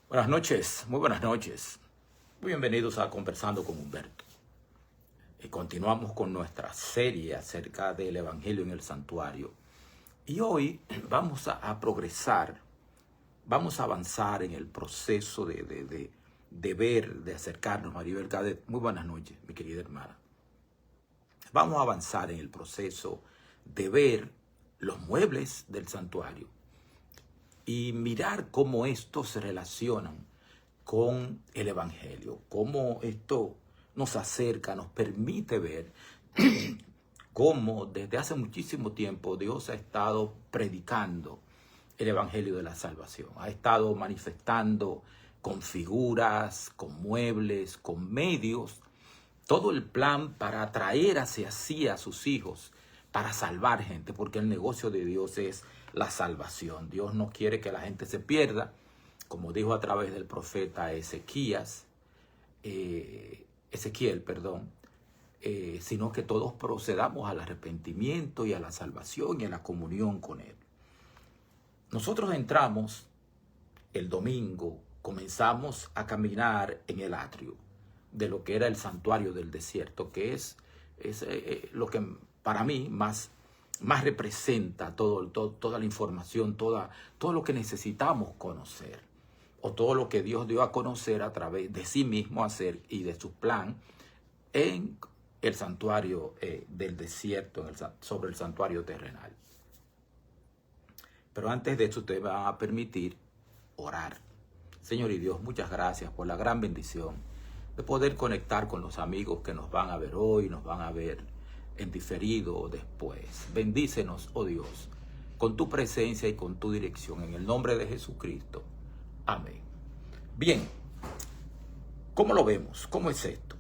Buenas noches, muy buenas noches. Bienvenidos a Conversando con Humberto. Continuamos con nuestra serie acerca del Evangelio en el Santuario. Y hoy vamos a progresar, vamos a avanzar en el proceso de ver, de acercarnos. Maribel Cadet, muy buenas noches, mi querida hermana. Vamos a avanzar en el proceso de ver los muebles del santuario y mirar cómo estos se relacionan con el Evangelio, cómo esto nos acerca, nos permite ver cómo desde hace muchísimo tiempo Dios ha estado predicando el Evangelio de la salvación, ha estado manifestando con figuras, con muebles, con medios, todo el plan para atraer hacia sí a sus hijos, para salvar gente, porque el negocio de Dios es la salvación. Dios no quiere que la gente se pierda, como dijo a través del profeta Ezequiel, sino que todos procedamos al arrepentimiento y a la salvación y a la comunión con Él. Nosotros entramos el domingo, comenzamos a caminar en el atrio de lo que era el santuario del desierto, que es lo que para mí más representa toda la información, todo lo que necesitamos conocer, o todo lo que Dios dio a conocer a través de sí mismo hacer y de su plan en el santuario del desierto, sobre el santuario terrenal. Pero antes de eso, usted va a permitir orar. Señor y Dios, muchas gracias por la gran bendición de poder conectar con los amigos que nos van a ver hoy, nos van a ver en diferido o después. Bendícenos, oh Dios, con tu presencia y con tu dirección, en el nombre de Jesucristo. Amén. Bien, ¿cómo lo vemos? ¿Cómo es esto?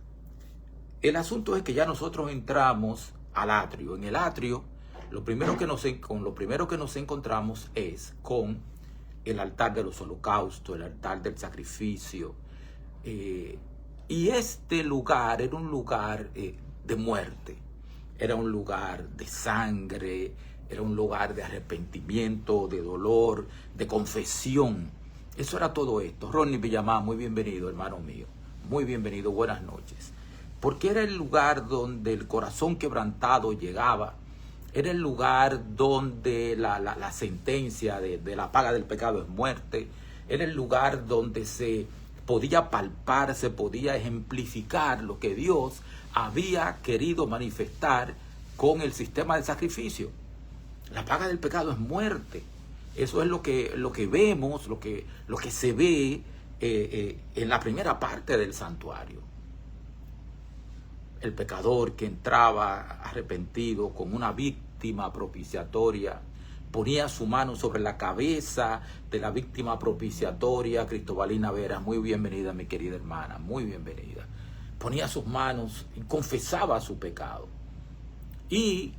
El asunto es que ya nosotros entramos al atrio. En el atrio, lo primero que nos encontramos es con el altar de los holocaustos, el altar del sacrificio. Y este lugar era un lugar de muerte, era un lugar de sangre, era un lugar de arrepentimiento, de dolor, de confesión. Eso era todo esto. Ronnie Villamá, muy bienvenido, hermano mío. Muy bienvenido, buenas noches. Porque era el lugar donde el corazón quebrantado llegaba. Era el lugar donde la sentencia de la paga del pecado es muerte. Era el lugar donde se podía palpar, se podía ejemplificar lo que Dios había querido manifestar con el sistema de sacrificio. La paga del pecado es muerte. Eso es lo que vemos, lo que se ve en la primera parte del santuario. El pecador que entraba arrepentido con una víctima propiciatoria, ponía su mano sobre la cabeza de la víctima propiciatoria. Cristobalina Vera, muy bienvenida, mi querida hermana, muy bienvenida. Ponía sus manos y confesaba su pecado. Y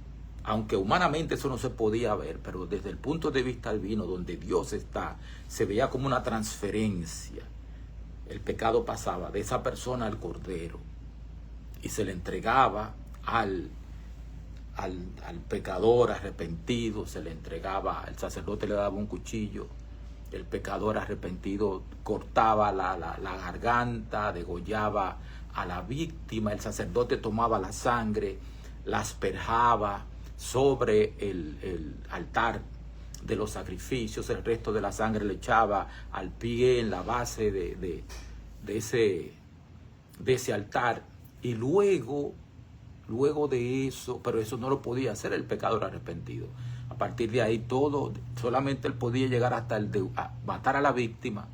aunque humanamente eso no se podía ver, pero desde el punto de vista divino, donde Dios está, se veía como una transferencia. El pecado pasaba de esa persona al Cordero y se le entregaba al pecador arrepentido, se le entregaba, el sacerdote le daba un cuchillo, el pecador arrepentido cortaba la garganta, degollaba a la víctima, el sacerdote tomaba la sangre, la asperjaba sobre el altar de los sacrificios, el resto de la sangre le echaba al pie, en la base de ese altar, y luego de eso, pero eso no lo podía hacer el pecador arrepentido. A partir de ahí solamente él podía llegar hasta matar a la víctima,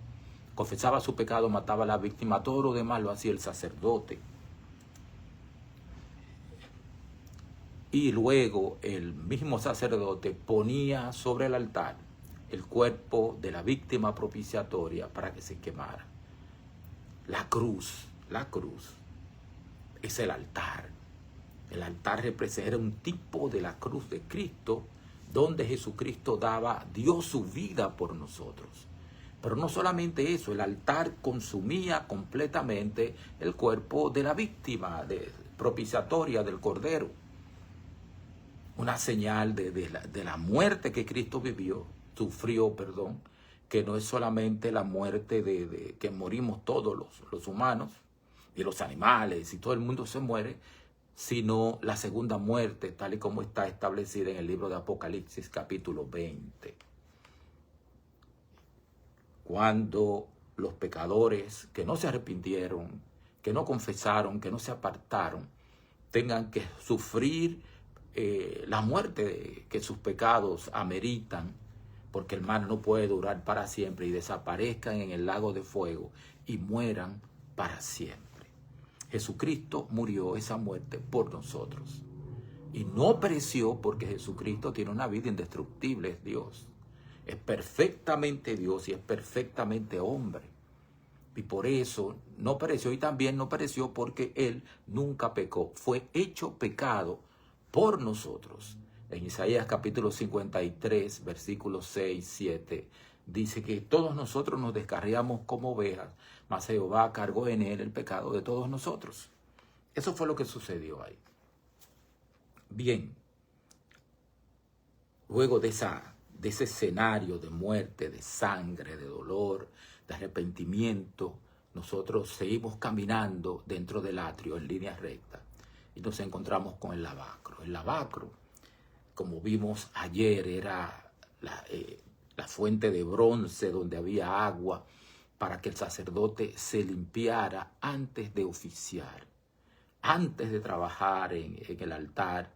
confesaba su pecado, mataba a la víctima, todo lo demás lo hacía el sacerdote. Y luego el mismo sacerdote ponía sobre el altar el cuerpo de la víctima propiciatoria para que se quemara. La cruz es el altar. El altar representa un tipo de la cruz de Cristo, donde Jesucristo dio su vida por nosotros. Pero no solamente eso, el altar consumía completamente el cuerpo de la víctima propiciatoria del Cordero. Una señal de la muerte que Cristo sufrió, que no es solamente la muerte de que morimos todos los humanos y los animales y todo el mundo se muere, sino la segunda muerte, tal y como está establecida en el libro de Apocalipsis, capítulo 20. Cuando los pecadores que no se arrepintieron, que no confesaron, que no se apartaron, tengan que sufrir la muerte que sus pecados ameritan, porque el mal no puede durar para siempre, y desaparezcan en el lago de fuego y mueran para siempre. Jesucristo murió esa muerte por nosotros. Y no pereció porque Jesucristo tiene una vida indestructible, es Dios. Es perfectamente Dios y es perfectamente hombre. Y por eso no pereció, y también no pereció porque Él nunca pecó. Fue hecho pecado por nosotros. En Isaías capítulo 53, versículos 6, 7, dice que todos nosotros nos descarriamos como ovejas, mas Jehová cargó en Él el pecado de todos nosotros. Eso fue lo que sucedió ahí. Bien, luego de ese escenario de muerte, de sangre, de dolor, de arrepentimiento, nosotros seguimos caminando dentro del atrio en línea recta y nos encontramos con el lavacro. El lavacro, como vimos ayer, era la fuente de bronce donde había agua para que el sacerdote se limpiara antes de oficiar, antes de trabajar en el altar,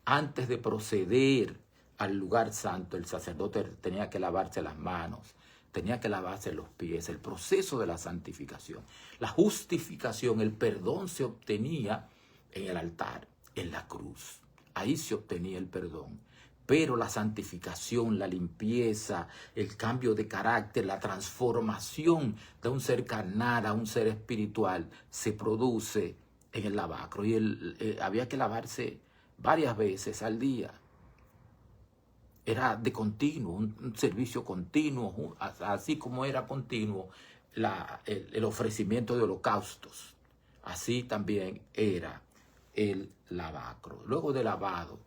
antes de proceder al lugar santo. El sacerdote tenía que lavarse las manos, tenía que lavarse los pies. El proceso de la santificación, la justificación, el perdón se obtenía en el altar, en la cruz. Ahí se obtenía el perdón. Pero la santificación, la limpieza, el cambio de carácter, la transformación de un ser carnal a un ser espiritual se produce en el lavacro. Y había que lavarse varias veces al día. Era de continuo, un servicio continuo, así como era continuo el ofrecimiento de holocaustos. Así también era el lavacro. Luego de lavado,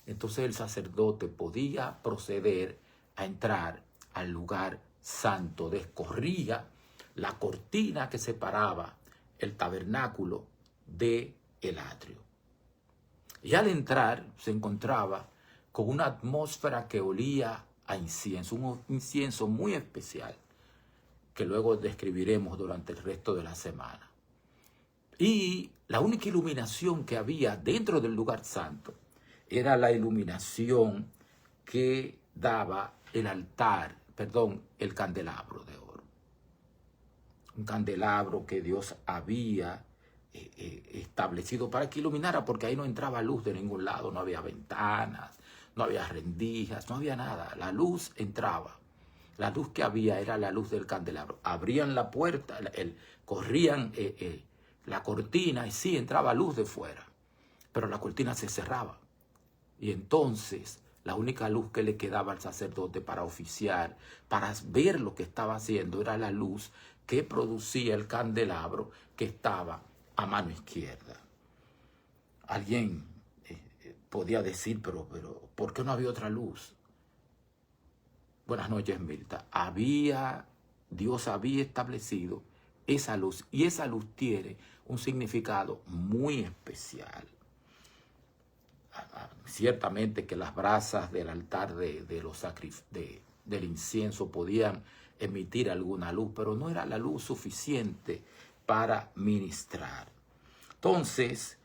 entonces el sacerdote podía proceder a entrar al lugar santo. Descorría la cortina que separaba el tabernáculo del atrio. Y al entrar se encontraba con una atmósfera que olía a incienso, un incienso muy especial que luego describiremos durante el resto de la semana. Y la única iluminación que había dentro del lugar santo era la iluminación que daba el candelabro de oro. Un candelabro que Dios había establecido para que iluminara, porque ahí no entraba luz de ningún lado, no había ventanas, no había rendijas, no había nada. La luz entraba. La luz que había era la luz del candelabro. Abrían la puerta, corrían la cortina y sí entraba luz de fuera, pero la cortina se cerraba. Y entonces la única luz que le quedaba al sacerdote para oficiar, para ver lo que estaba haciendo, era la luz que producía el candelabro que estaba a mano izquierda. Alguien podía decir, pero ¿por qué no había otra luz? Buenas noches, Mirta. Dios había establecido esa luz, y esa luz tiene un significado muy especial. Ciertamente que las brasas del altar del incienso podían emitir alguna luz, pero no era la luz suficiente para ministrar. Entonces,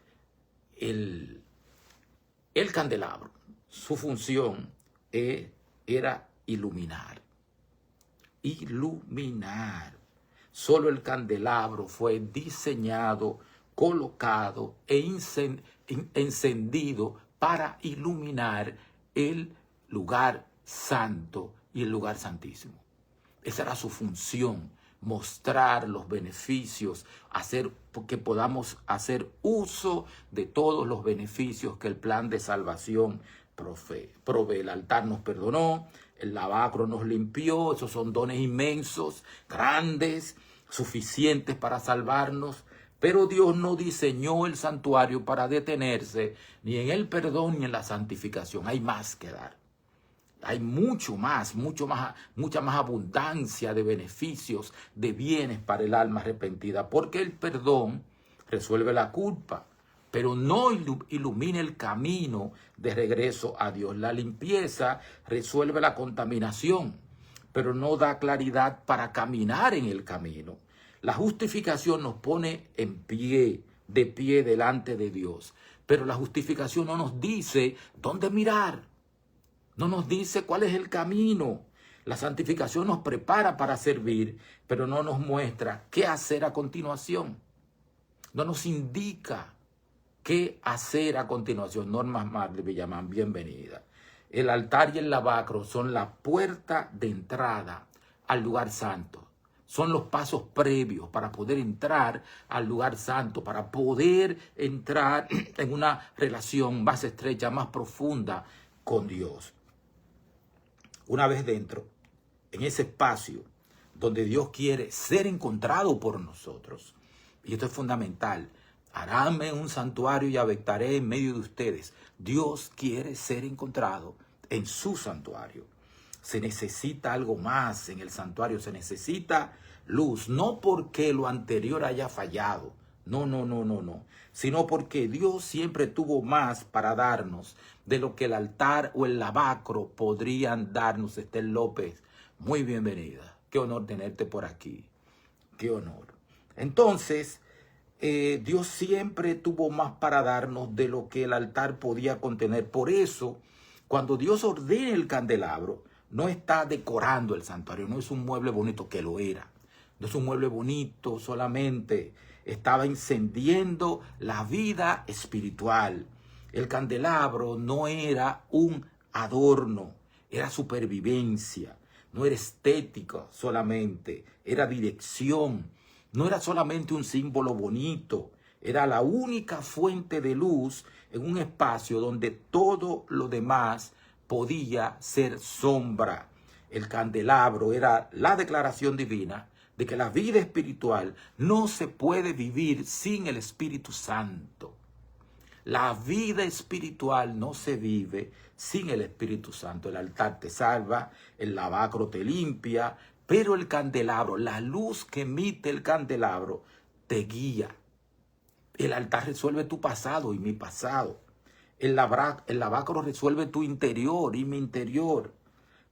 el candelabro, su función era iluminar. Solo el candelabro fue diseñado, colocado e encendido para iluminar el lugar santo y el lugar santísimo. Esa era su función, mostrar los beneficios, hacer que podamos hacer uso de todos los beneficios que el plan de salvación provee. El altar nos perdonó, el lavacro nos limpió. Esos son dones inmensos, grandes, suficientes para salvarnos. Pero Dios no diseñó el santuario para detenerse ni en el perdón ni en la santificación. Hay más que dar. Hay mucha más abundancia de beneficios, de bienes para el alma arrepentida, porque el perdón resuelve la culpa, pero no ilumina el camino de regreso a Dios. La limpieza resuelve la contaminación, pero no da claridad para caminar en el camino. La justificación nos pone de pie delante de Dios, pero la justificación no nos dice dónde mirar. No nos dice cuál es el camino. La santificación nos prepara para servir, pero no nos muestra qué hacer a continuación. No nos indica qué hacer a continuación. Norma Marley Villamán, bienvenida. El altar y el lavacro son la puerta de entrada al lugar santo. Son los pasos previos para poder entrar al lugar santo, para poder entrar en una relación más estrecha, más profunda con Dios. Una vez dentro, en ese espacio donde Dios quiere ser encontrado por nosotros, y esto es fundamental, haráme un santuario y habitaré en medio de ustedes. Dios quiere ser encontrado en su santuario. Se necesita algo más en el santuario, se necesita luz, no porque lo anterior haya fallado, no, sino porque Dios siempre tuvo más para darnos de lo que el altar o el lavacro podrían darnos. Estel López, muy bienvenida. Qué honor tenerte por aquí. Qué honor. Entonces, Dios siempre tuvo más para darnos de lo que el altar podía contener. Por eso, cuando Dios ordena el candelabro, no está decorando el santuario, no es un mueble bonito, que lo era. No es un mueble bonito solamente, estaba encendiendo la vida espiritual. El candelabro no era un adorno, era supervivencia, no era estética solamente, era dirección, no era solamente un símbolo bonito, era la única fuente de luz en un espacio donde todo lo demás podía ser sombra. El candelabro era la declaración divina de que la vida espiritual no se puede vivir sin el Espíritu Santo. La vida espiritual no se vive sin el Espíritu Santo. El altar te salva, el lavacro te limpia, pero el candelabro, la luz que emite el candelabro, te guía. El altar resuelve tu pasado y mi pasado. El lavacro resuelve tu interior y mi interior.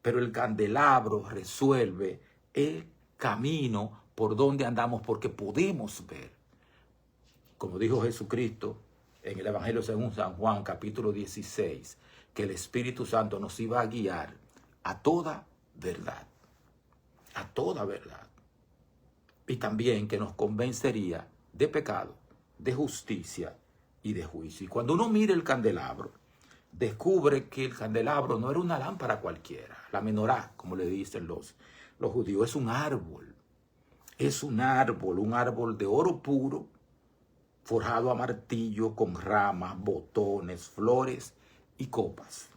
Pero el candelabro resuelve el camino por donde andamos, porque podemos ver. Como dijo Jesucristo en el Evangelio según San Juan, capítulo 16, que el Espíritu Santo nos iba a guiar a toda verdad. A toda verdad. Y también que nos convencería de pecado, de justicia y de juicio. Y cuando uno mira el candelabro, descubre que el candelabro no era una lámpara cualquiera, la menorá, como le dicen los judíos, es un árbol. Es un árbol de oro puro, forjado a martillo, con ramas, botones, flores y copas.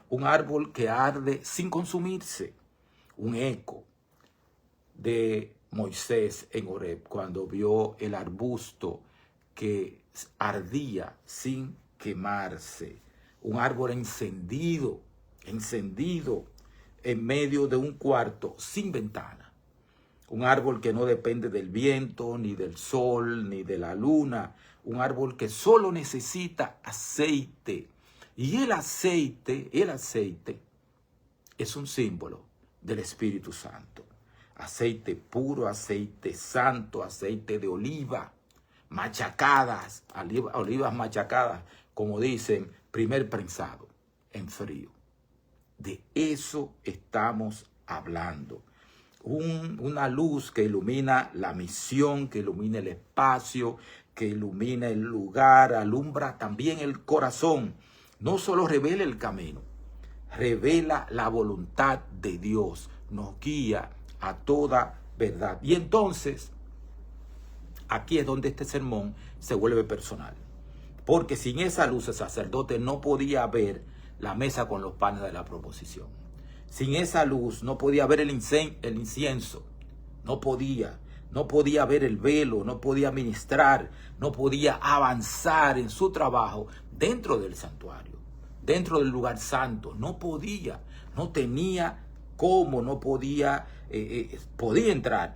Un árbol que arde sin consumirse. Un eco de Moisés en Horeb, cuando vio el arbusto que ardía sin quemarse. Un árbol encendido en medio de un cuarto sin ventana. Un árbol que no depende del viento, ni del sol, ni de la luna. Un árbol que solo necesita aceite. Y el aceite es un símbolo del Espíritu Santo. Aceite puro, aceite santo, aceite de oliva, machacadas, olivas machacadas, como dicen, primer prensado, en frío. De eso estamos hablando. Una luz que ilumina la misión, que ilumina el espacio, que ilumina el lugar, alumbra también el corazón. No solo revela el camino, revela la voluntad de Dios, nos guía a toda verdad. Y entonces, aquí es donde este sermón se vuelve personal. Porque sin esa luz el sacerdote no podía ver la mesa con los panes de la proposición. Sin esa luz no podía ver el incienso. No podía ver el velo, no podía ministrar, no podía avanzar en su trabajo dentro del santuario, dentro del lugar santo. No podía. No tenía cómo, no podía, podía entrar,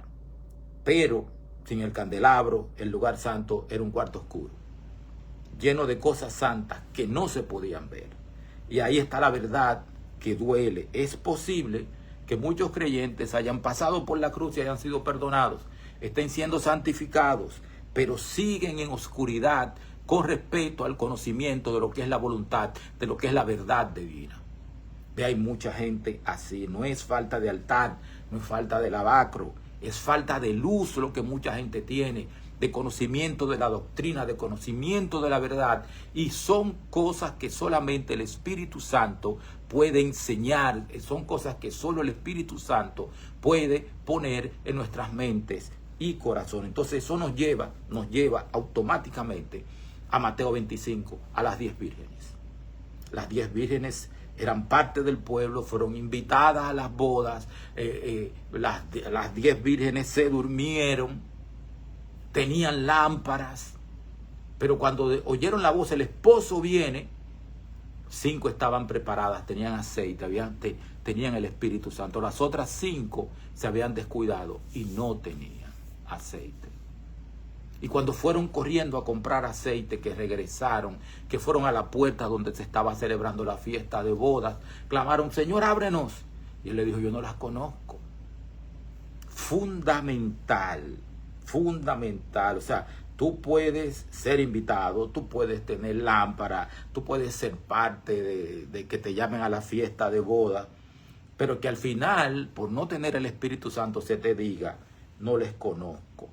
pero sin el candelabro, el lugar santo era un cuarto oscuro, lleno de cosas santas que no se podían ver. Y ahí está la verdad que duele. Es posible que muchos creyentes hayan pasado por la cruz y hayan sido perdonados, estén siendo santificados, pero siguen en oscuridad con respecto al conocimiento de lo que es la voluntad, de lo que es la verdad divina. Hay mucha gente así. No es falta de altar, no es falta de lavacro, es falta de luz lo que mucha gente tiene, de conocimiento de la doctrina, de conocimiento de la verdad. Y son cosas que solamente el Espíritu Santo puede enseñar, son cosas que solo el Espíritu Santo puede poner en nuestras mentes y corazones. Entonces eso nos lleva automáticamente a Mateo 25, a las 10 vírgenes. Las 10 vírgenes eran parte del pueblo, fueron invitadas a las bodas. Las 10 vírgenes se durmieron, tenían lámparas, pero cuando oyeron la voz, el esposo viene, 5 estaban preparadas, tenían aceite, tenían el Espíritu Santo. Las otras 5 se habían descuidado y no tenían aceite. Y cuando fueron corriendo a comprar aceite, que regresaron, que fueron a la puerta donde se estaba celebrando la fiesta de bodas, clamaron: Señor, ábrenos. Y él le dijo: yo no las conozco. Fundamental. O sea, tú puedes ser invitado, tú puedes tener lámpara, tú puedes ser parte de que te llamen a la fiesta de boda, pero que al final, por no tener el Espíritu Santo, se te diga: no les conozco.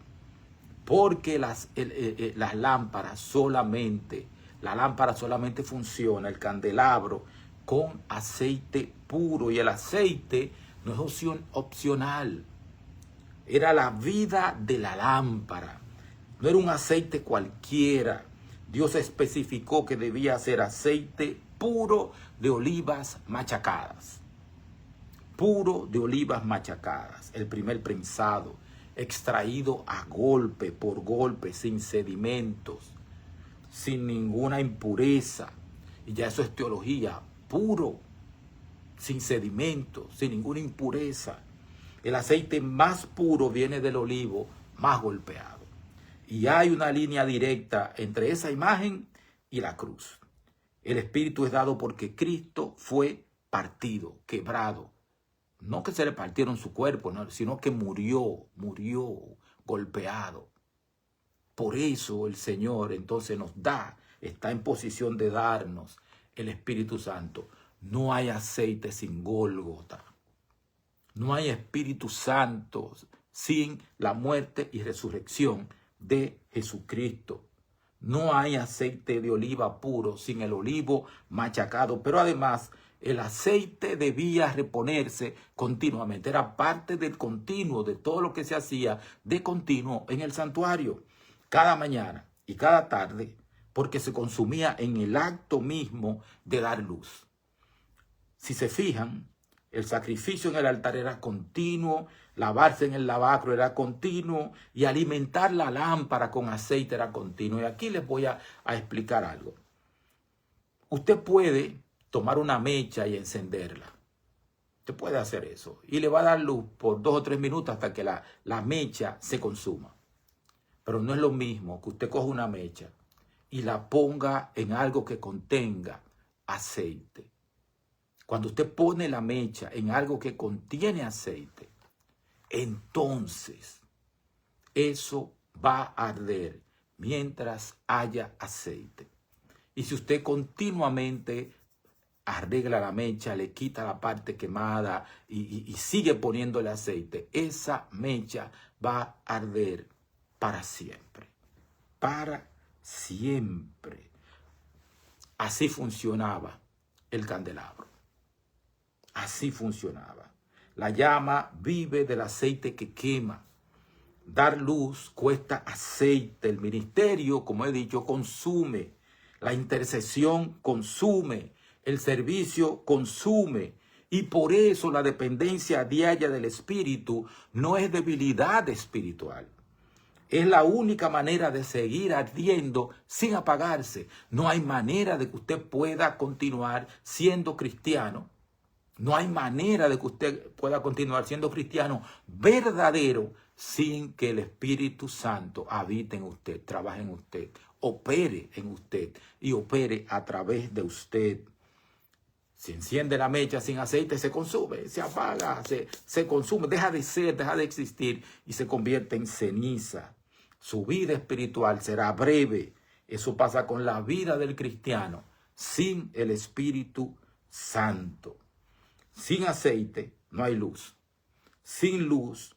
Porque la lámpara solamente funciona, el candelabro, con aceite puro. Y el aceite no es opcional. Era la vida de la lámpara. No era un aceite cualquiera. Dios especificó que debía ser aceite puro de olivas machacadas. Puro de olivas machacadas. El primer prensado, extraído a golpe por golpe, sin sedimentos, sin ninguna impureza. Y ya eso es teología. Puro, sin sedimentos, sin ninguna impureza. El aceite más puro viene del olivo más golpeado. Y hay una línea directa entre esa imagen y la cruz. El Espíritu es dado porque Cristo fue partido, quebrado. No que se le partieron su cuerpo, no, sino que murió golpeado. Por eso el Señor entonces está en posición de darnos el Espíritu Santo. No hay aceite sin Gólgota. No hay Espíritu Santo sin la muerte y resurrección de Jesucristo. No hay aceite de oliva puro sin el olivo machacado. Pero además, el aceite debía reponerse continuamente. Era parte del continuo, de todo lo que se hacía de continuo en el santuario. Cada mañana y cada tarde, porque se consumía en el acto mismo de dar luz. Si se fijan, el sacrificio en el altar era continuo, lavarse en el lavacro era continuo y alimentar la lámpara con aceite era continuo. Y aquí les voy a explicar algo. Usted puede tomar una mecha y encenderla. Usted puede hacer eso y le va a dar luz por 2 o 3 minutos hasta que la mecha se consuma. Pero no es lo mismo que usted coja una mecha y la ponga en algo que contenga aceite. Cuando usted pone la mecha en algo que contiene aceite, entonces eso va a arder mientras haya aceite. Y si usted continuamente arregla la mecha, le quita la parte quemada y sigue poniéndole aceite, esa mecha va a arder para siempre. Para siempre. Así funcionaba el candelabro. Así funcionaba. La llama vive del aceite que quema. Dar luz cuesta aceite. El ministerio, como he dicho, consume. La intercesión consume. El servicio consume. Y por eso la dependencia diaria del Espíritu no es debilidad espiritual. Es la única manera de seguir ardiendo sin apagarse. No hay manera de que usted pueda continuar siendo cristiano No hay manera de que usted pueda continuar siendo cristiano verdadero sin que el Espíritu Santo habite en usted, trabaje en usted, opere en usted y opere a través de usted. Se enciende la mecha sin aceite, se consume, se apaga, se consume, deja de ser, deja de existir y se convierte en ceniza. Su vida espiritual será breve. Eso pasa con la vida del cristiano sin el Espíritu Santo. Sin aceite no hay luz. Sin luz,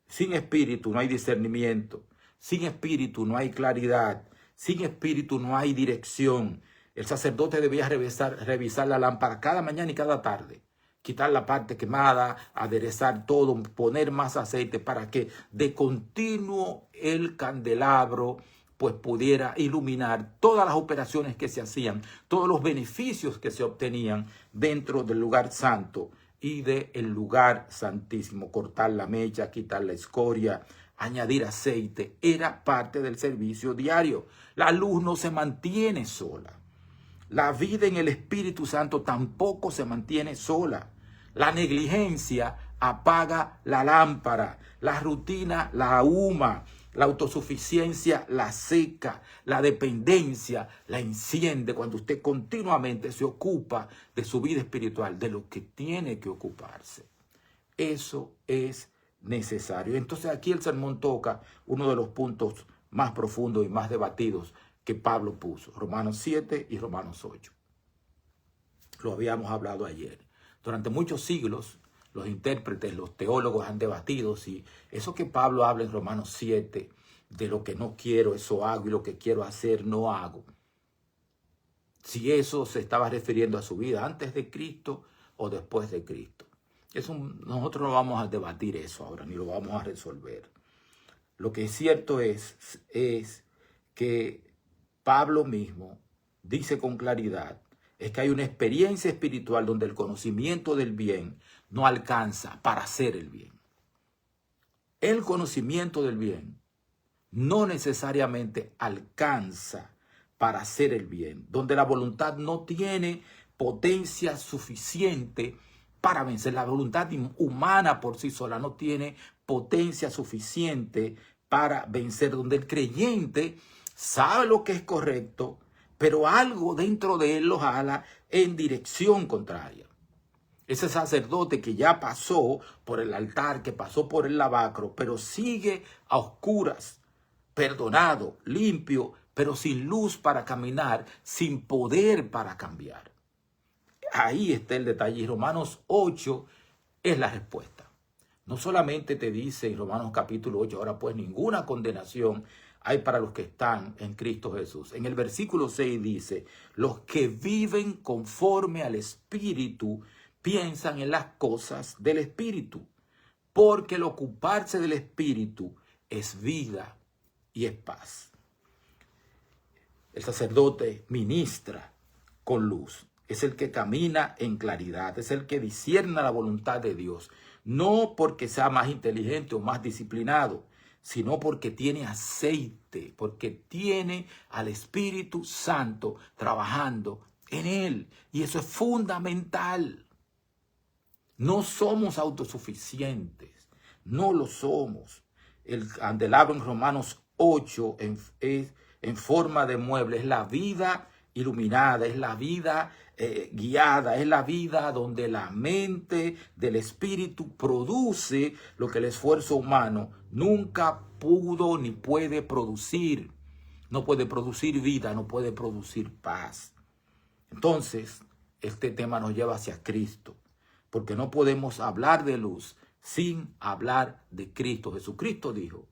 sin espíritu no hay discernimiento. Sin espíritu no hay claridad. Sin espíritu no hay dirección. El sacerdote debía revisar la lámpara cada mañana y cada tarde. Quitar la parte quemada, aderezar todo, poner más aceite para que de continuo el candelabro pues pudiera iluminar todas las operaciones que se hacían, todos los beneficios que se obtenían dentro del lugar santo y del lugar santísimo. Cortar la mecha, quitar la escoria, añadir aceite, era parte del servicio diario. La luz no se mantiene sola. La vida en el Espíritu Santo tampoco se mantiene sola. La negligencia apaga la lámpara, la rutina la ahuma, la autosuficiencia la seca, la dependencia la enciende cuando usted continuamente se ocupa de su vida espiritual, de lo que tiene que ocuparse. Eso es necesario. Entonces aquí el sermón toca uno de los puntos más profundos y más debatidos que Pablo puso, Romanos 7 y Romanos 8. Lo habíamos hablado ayer. Durante muchos siglos, los intérpretes, los teólogos han debatido si eso que Pablo habla en Romanos 7, de lo que no quiero, eso hago, y lo que quiero hacer, no hago. Si eso se estaba refiriendo a su vida antes de Cristo o después de Cristo. Nosotros no vamos a debatir eso ahora, ni lo vamos a resolver. Lo que es cierto es que Pablo mismo dice con claridad es que hay una experiencia espiritual donde el conocimiento del bien no alcanza para hacer el bien. El conocimiento del bien no necesariamente alcanza para hacer el bien, donde la voluntad no tiene potencia suficiente para vencer. La voluntad humana por sí sola no tiene potencia suficiente para vencer, donde el creyente sabe lo que es correcto, pero algo dentro de él lo jala en dirección contraria. Ese sacerdote que ya pasó por el altar, que pasó por el lavacro, pero sigue a oscuras, perdonado, limpio, pero sin luz para caminar, sin poder para cambiar. Ahí está el detalle. Y Romanos 8 es la respuesta. No solamente te dice en Romanos capítulo 8, ahora pues ninguna condenación hay para los que están en Cristo Jesús. En el versículo 6 dice, los que viven conforme al Espíritu piensan en las cosas del Espíritu, porque el ocuparse del Espíritu es vida y es paz. El sacerdote ministra con luz. Es el que camina en claridad, es el que discierne la voluntad de Dios. No porque sea más inteligente o más disciplinado, sino porque tiene aceite, porque tiene al Espíritu Santo trabajando en él. Y eso es fundamental. No somos autosuficientes, no lo somos. El candelabro en Romanos 8 es en forma de mueble, es la vida iluminada, es la vida guiada, es la vida donde la mente del Espíritu produce lo que el esfuerzo humano nunca pudo ni puede producir. No puede producir vida, no puede producir paz. Entonces, este tema nos lleva hacia Cristo, porque no podemos hablar de luz sin hablar de Cristo. Jesucristo dijo,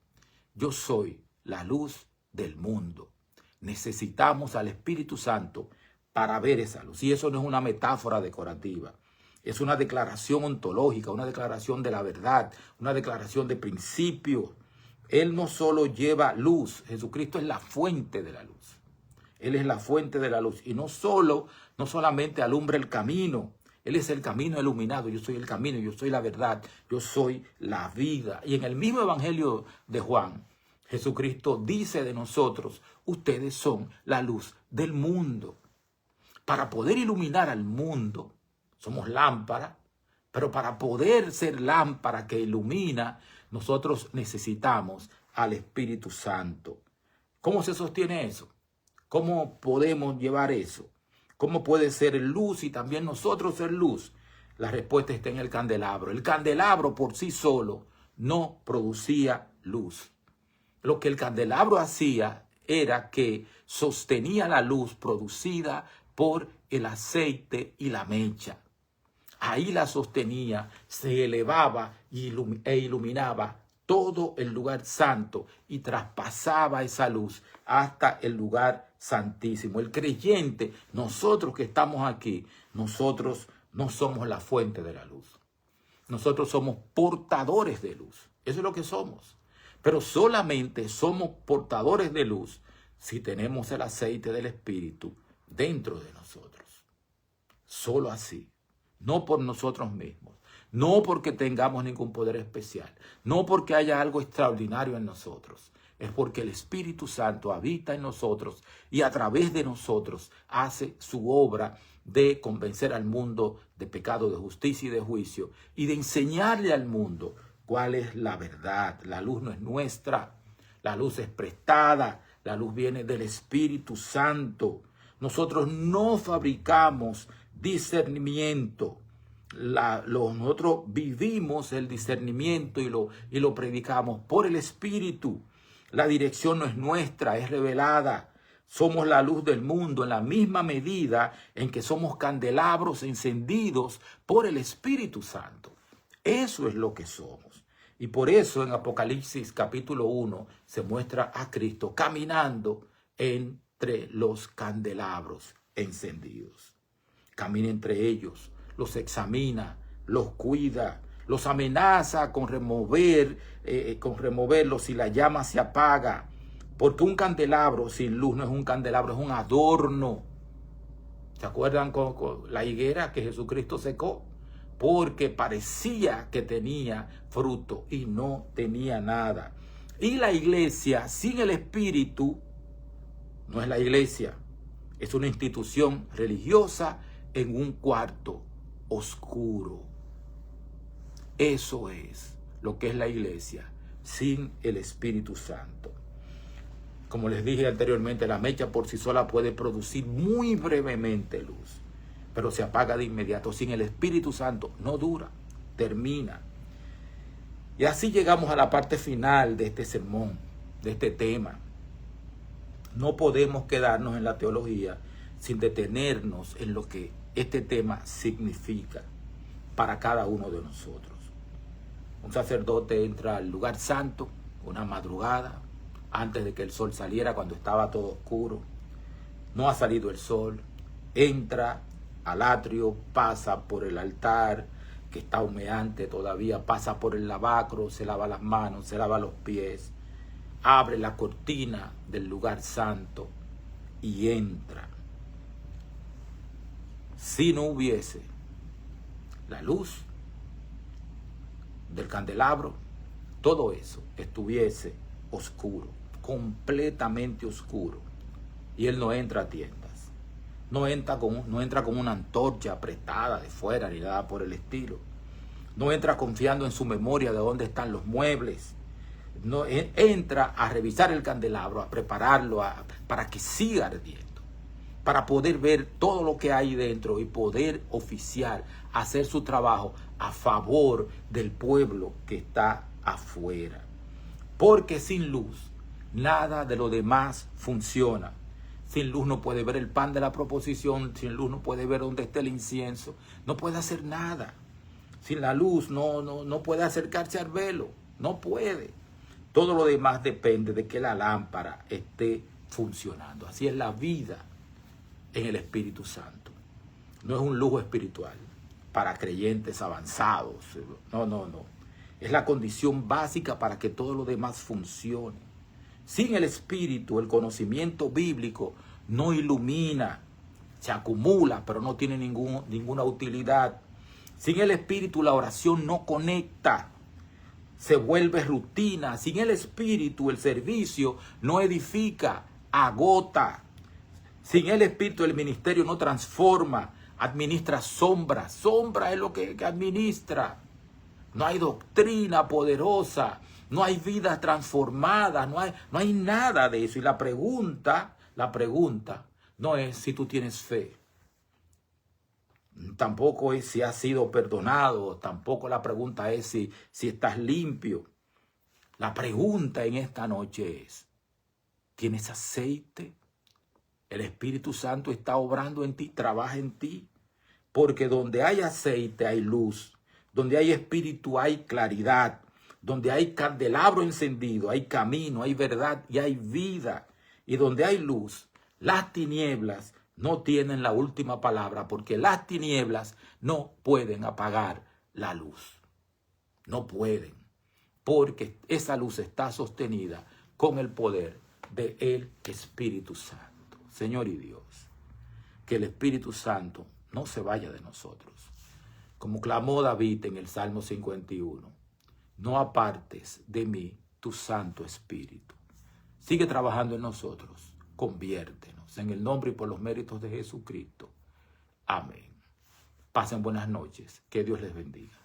yo soy la luz del mundo. Necesitamos al Espíritu Santo para ver esa luz. Y eso no es una metáfora decorativa. Es una declaración ontológica, una declaración de la verdad, una declaración de principios. Él no solo lleva luz, Jesucristo es la fuente de la luz. Él es la fuente de la luz. Y no solamente alumbra el camino. Él es el camino iluminado. Yo soy el camino, yo soy la verdad, yo soy la vida. Y en el mismo evangelio de Juan, Jesucristo dice de nosotros, ustedes son la luz del mundo. Para poder iluminar al mundo, somos lámpara, Pero para poder ser lámpara que ilumina, nosotros necesitamos al Espíritu Santo. ¿Cómo se sostiene eso? ¿Cómo podemos llevar eso? ¿Cómo puede ser luz y también nosotros ser luz? La respuesta está en el candelabro. El candelabro por sí solo no producía luz. Lo que el candelabro hacía era que sostenía la luz producida por el aceite y la mecha. Ahí la sostenía, se elevaba e iluminaba todo el lugar santo y traspasaba esa luz hasta el lugar santísimo. El creyente, nosotros que estamos aquí, nosotros no somos la fuente de la luz. Nosotros somos portadores de luz. Eso es lo que somos. Pero solamente somos portadores de luz si tenemos el aceite del Espíritu dentro de nosotros. Solo así. No por nosotros mismos, no porque tengamos ningún poder especial, no porque haya algo extraordinario en nosotros. Es porque el Espíritu Santo habita en nosotros y a través de nosotros hace su obra de convencer al mundo de pecado, de justicia y de juicio y de enseñarle al mundo cuál es la verdad. La luz no es nuestra, la luz es prestada, la luz viene del Espíritu Santo. Nosotros no fabricamos discernimiento. Nosotros vivimos el discernimiento y lo predicamos por el Espíritu. La dirección no es nuestra, es revelada. Somos la luz del mundo en la misma medida en que somos candelabros encendidos por el Espíritu Santo. Eso es lo que somos. Y por eso en Apocalipsis capítulo 1 se muestra a Cristo caminando entre los candelabros encendidos. Camina entre ellos, los examina, los cuida, los amenaza con removerlos si la llama se apaga. Porque un candelabro sin luz no es un candelabro, es un adorno. ¿Se acuerdan con la higuera que Jesucristo secó? Porque parecía que tenía fruto y no tenía nada. Y la iglesia sin el Espíritu no es la iglesia. Es una institución religiosa en un cuarto oscuro. Eso es lo que es la iglesia sin el Espíritu Santo. Como les dije anteriormente, la mecha por sí sola puede producir muy brevemente luz, pero se apaga de inmediato. Sin el Espíritu Santo no dura, termina. Y así llegamos a la parte final de este sermón, de este tema. No podemos quedarnos en la teología sin detenernos en lo que este tema significa para cada uno de nosotros. Un sacerdote entra al lugar santo una madrugada antes de que el sol saliera, cuando estaba todo oscuro. No ha salido el sol. Entra al atrio, pasa por el altar que está humeante todavía, pasa por el lavacro, se lava las manos, se lava los pies, abre la cortina del lugar santo y entra. Si no hubiese la luz del candelabro, todo eso estuviese oscuro, completamente oscuro. Y él no entra a tiendas, no entra con una antorcha apretada de fuera ni nada por el estilo. No entra confiando en su memoria de dónde están los muebles. No entra a revisar el candelabro, a prepararlo para que siga ardiendo, para poder ver todo lo que hay dentro y poder oficiar, hacer su trabajo a favor del pueblo que está afuera. Porque sin luz, nada de lo demás funciona. Sin luz no puede ver el pan de la proposición, sin luz no puede ver dónde está el incienso, no puede hacer nada. Sin la luz no puede acercarse al velo, no puede. Todo lo demás depende de que la lámpara esté funcionando. Así es la vida en el Espíritu Santo. No es un lujo espiritual para creyentes avanzados. No. Es la condición básica para que todo lo demás funcione. Sin el Espíritu, el conocimiento bíblico no ilumina, se acumula, pero no tiene ninguna utilidad. Sin el Espíritu, la oración no conecta, se vuelve rutina. Sin el Espíritu, el servicio no edifica, agota. Sin el Espíritu, el ministerio no transforma, administra sombra. Sombra es lo que administra. No hay doctrina poderosa, no hay vida transformada, no hay nada de eso. Y la pregunta no es si tú tienes fe. Tampoco es si has sido perdonado, tampoco la pregunta es si estás limpio. La pregunta en esta noche es, ¿tienes aceite? El Espíritu Santo está obrando en ti, trabaja en ti. Porque donde hay aceite hay luz, donde hay espíritu hay claridad, donde hay candelabro encendido, hay camino, hay verdad y hay vida. Y donde hay luz, las tinieblas no tienen la última palabra, porque las tinieblas no pueden apagar la luz. No pueden, porque esa luz está sostenida con el poder del Espíritu Santo. Señor y Dios, que el Espíritu Santo no se vaya de nosotros. Como clamó David en el Salmo 51, no apartes de mí tu Santo Espíritu. Sigue trabajando en nosotros, conviértenos en el nombre y por los méritos de Jesucristo. Amén. Pasen buenas noches, que Dios les bendiga.